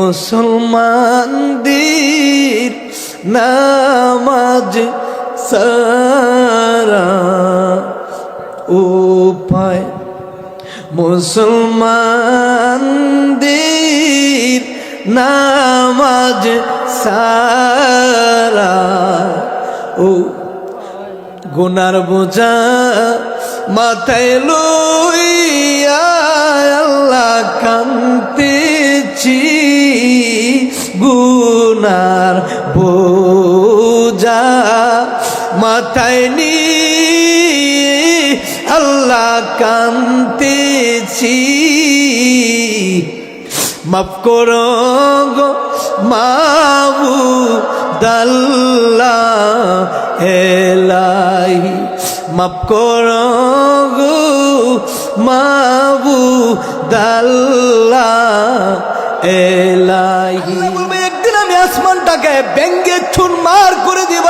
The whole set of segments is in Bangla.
মুসলমানদের নামাজ সারা উপায়, মুসলমানদের নামাজ সারা ও গুনার বোঝা মাথায় লইয়া আল্লাহ কাঁদতেছি, গুনার বোঝা মাথায় নিয়ে আল্লাহ কাঁদতেছি। মাফ করো গো মাবুদ আল্লাহ এলাহি, মাফ করো গো মাবুদ আল্লাহ এলাহি। একদিন আমি আসমানটাকে ব্যঙ্গে চুরমার করে দিব,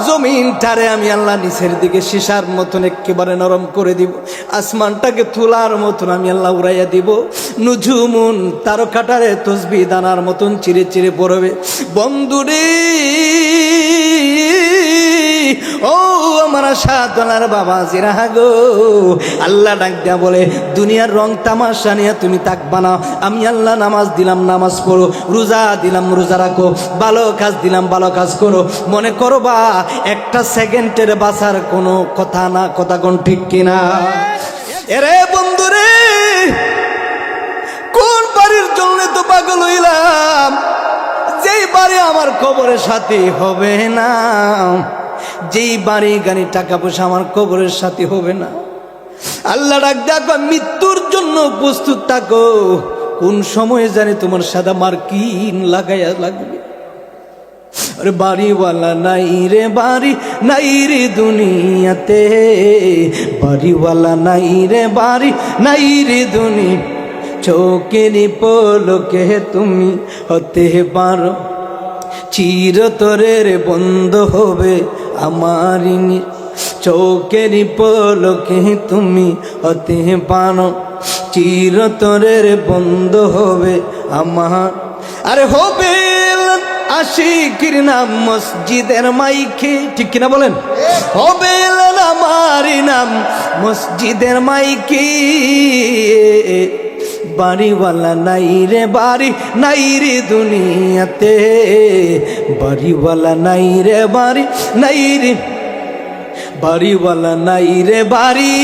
জমিনটারে আমি আল্লাহ নিচের দিকে সীসার মতন একেবারে নরম করে দিব, আসমানটাকে তুলার মতন আমি আল্লাহ উড়াইয়া দিব। নুজুমুন তারকাটারে তসবিহ দানার মতন চিরে চিরে পড়বে। বন্ধুরে ও আমার সাধনার বাবা জিরা গো, আল্লাহ ডাক দিয়া বলে দুনিয়ার রং তামাশা নিয়ে তুমি থাকবা না। আমি আল্লাহ নামাজ দিলাম নামাজ পড়ো, রোজা দিলাম রোজা রাখো, ভালো কাজ দিলাম ভালো কাজ করো। মনে করবা একটা সেকেন্ডের বাঁচার কোনো কথা না, কথা কোন ঠিক কিনা? এরে বন্ধুরে কোন বাড়ির জন্য তো পাগল হইলাম, যেই বাড়ি আমার কবরের সাথে হবে না, যেই বাড়ি গাড়ি টাকা পয়সা আমার কবরের সাথে হবে না। আল্লাহ ডাক দেখো মৃত্যুর জন্য প্রস্তুত থাকো, কোন সময়ে জানি তোমার সাদা মার্কিন লাগাইয়া লাগবে। আরে বাড়িওয়ালা নাই রে বাড়ি নাই রে দুনিয়াতে, বাড়িওয়ালা নাই রে বাড়ি নাই রে দুনিয়া, চোখের পলকে তুমি হতে পারো চিরতরের বন্ধ হবে আমার, চোখের পলকে তুমি হতে পারো চিরতরের বন্ধ হবে আমার। আরে হবে আশিকির নাম মসজিদের মাইকে, ঠিক কিনা বলেন? হবে আমার নাম মসজিদের মাইকে, বাড়িওয়ালা নাই রে বাড়ি নাই রে দুনিয়াতে, বাড়িওয়ালা নাই রে বাড়ি নাই রে, বাড়িওয়ালা নাই রে বাড়ি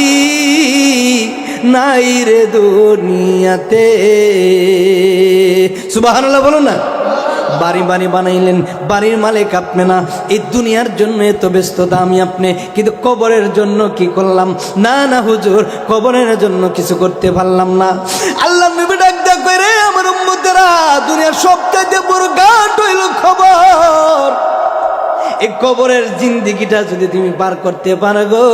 নাই রে দুনিয়াতে। সুবহানাল্লাহ বলো না। বাড়ি বাড়ি বানাইলেন, বাড়ির মালিক আপনি না, এই দুনিয়ার জন্য এত ব্যস্ততা আমি আপনি, কিন্তু কবরের জন্য কি করলাম? না না হুজুর, কবরের জন্য কিছু করতে পারলাম না। আল্লাহ নবী ডাক দেয়া করে আমার উম্মতেরা, দুনিয়ার সবচেয়ে বড় ঘাট হইল খবর। এই কবরের জিন্দেগিটা যদি তুমি পার করতে পারো গো,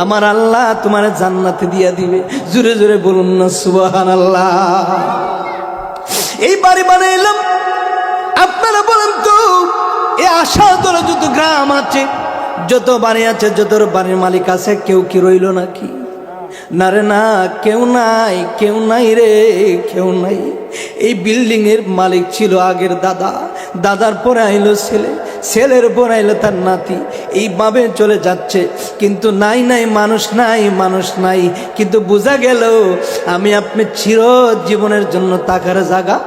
আমার আল্লাহ তোমার জান্নাতে দিয়া দিবে। জোরে জোরে বলুন না সুবহানাল্লাহ। এই বাড়ি বানাইলাম, আপনারা বলেন তো এই আশা ধরে যত গ্রাম আছে, যত বাড়ি আছে, যত বাড়ির মালিক আছে, কেউ কি রইল নাকি? না রে না, কেউ নাই, কেউ নাই রে, কেউ নাই। এই বিল্ডিং এর মালিক ছিল আগের দাদা, দাদার পরে আইলো ছেলে, ছেলের পর আইলো তার নাতি, এইভাবে চলে যাচ্ছে। কিন্তু নাই নাই মানুষ নাই, মানুষ নাই। কিন্তু বোঝা গেল আমি আপনি চির জীবনের জন্য তাকার জায়গা।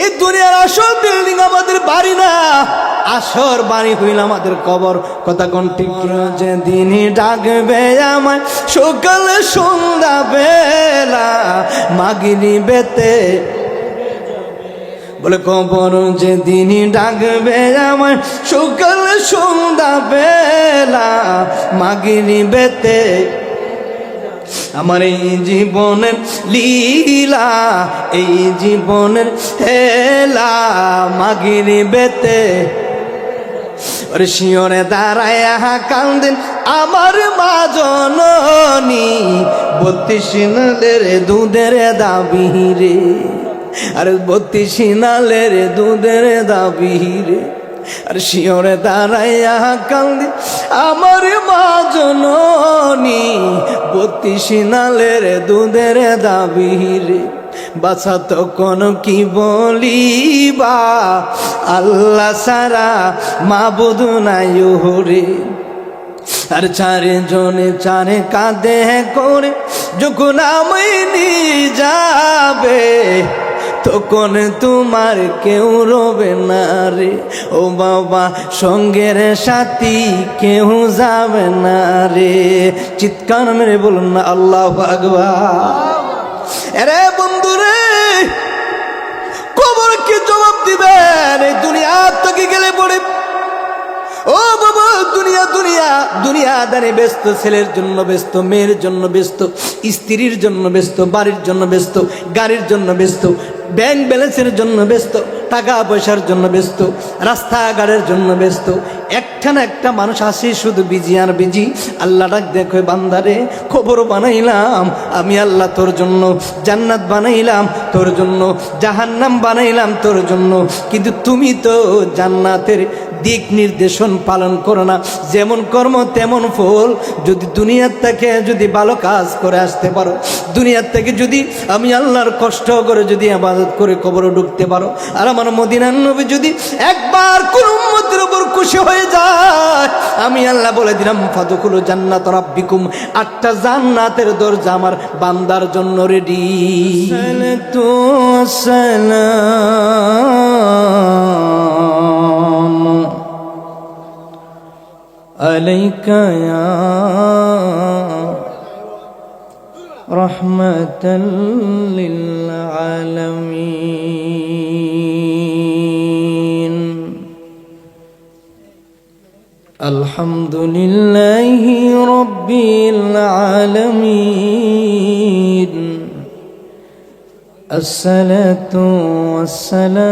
এই দুনিয়ার আসল বিল্ডিং আমাদের বাড়ি না, আসর বাড়ি হইল আমাদের কবর। কথা কোন ঠিক? যেদিন ডাকবে আমায় সকাল সন্ধ্যা বেলা, মাগরিবেতে বলে কবর, যেদিন ডাকবে আমায় সকাল সন্ধ্যা বেলা, মাগরিবেতে আমার এই জীবনের লীলা, এই জীবনের হেলা, মাগরিবেতে ওরে শিওরে দাঁড়ায়া কান্দেন আমার মা জননী, 32 নালের দুধের দাবি রে, আরে 32 নালের দুধের দাবি রে। আর শিওরে দাঁড়াইয়া কান্দি আমার মা জননী, 32 নালের দুধের দাবি রে। বাছা তখন কি বলিবা, আল্লাহ সারা মাবুদ নাই রে। আর চারজনে চারে কাঁধে করে যখন আমি নিয়ে যাবে, তখন তোমার কেউ রবে না রে। ও বাবা সঙ্গের সাথী কেউ যাবে না রে। চিৎকার মেরে বলুন না আল্লাহু আকবার। আরে বন্ধু রে, কবর কি জবাব দিবেন এই দুনিয়া থেকে গেলে পড়ে? ও বাবা দুনিয়া দুনিয়া দুনিয়াদারে ব্যস্ত, ছেলের জন্য ব্যস্ত, মেয়ের জন্য ব্যস্ত, স্ত্রীর জন্য ব্যস্ত, বাড়ির জন্য ব্যস্ত, গাড়ির জন্য ব্যস্ত, ব্যাংক ব্যালেন্সের জন্য ব্যস্ত, টাকা পয়সার জন্য ব্যস্ত, রাস্তাঘাটের জন্য ব্যস্ত। একটা না একটা মানুষ আসে শুধু বিজি আর বিজি। আল্লাহ ডাক দেখো বান্দারে, খবর বানাইলাম আমি আল্লাহ তোর জন্য, জান্নাত বানাইলাম তোর জন্য, জাহান্নাম বানাইলাম তোর জন্য, কিন্তু তুমি তো জান্নাতের দিক নির্দেশন পালন করো না। যেমন কর্ম তেমন ফল। যদি দুনিয়ার থেকে যদি ভালো কাজ করে আসতে পারো, দুনিয়ার থেকে যদি আমি আল্লাহর কষ্ট করে যদি ইবাদত করে কবরে ঢুকতে পারো, আর আমার মদিনার নবী যদি একবার কোন উম্মতের উপর খুশি হয়ে যায়, আমি আল্লাহ বলে দিলাম ফাদখুলু জান্নাত রাব্বিকুম, 8টা জান্নাতের দরজা আমার বান্দার জন্য রেডি। সালাতু ওয়াসসালাম আলাইকা ইয়া রাহমাতাল লিল আলামিন। আলহামদুলিল্লাহি রাব্বিল আলামিন। আসসালাতু ওয়াসসালামু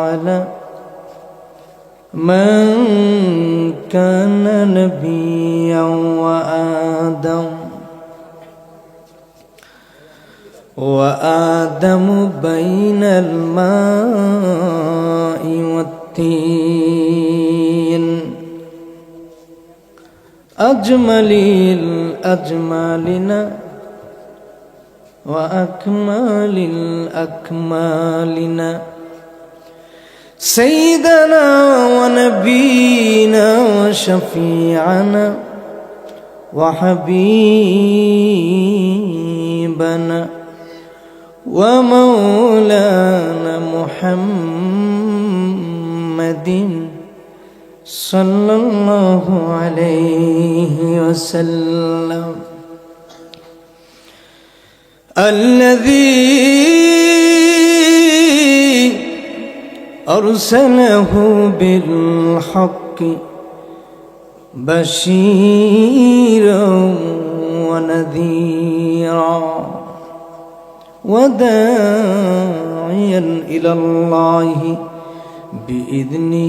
আলা من كان نبيا وآدم بين الماء والطين أجمل الأجمالنا وأكمل الأكمالنا سيدنا ونبينا وشفيعنا وحبيبنا ومولانا محمد صلى الله عليه وسلم الذي أرسله بالحق بشيرا ونذيرا وداعيا إلى الله بإذنه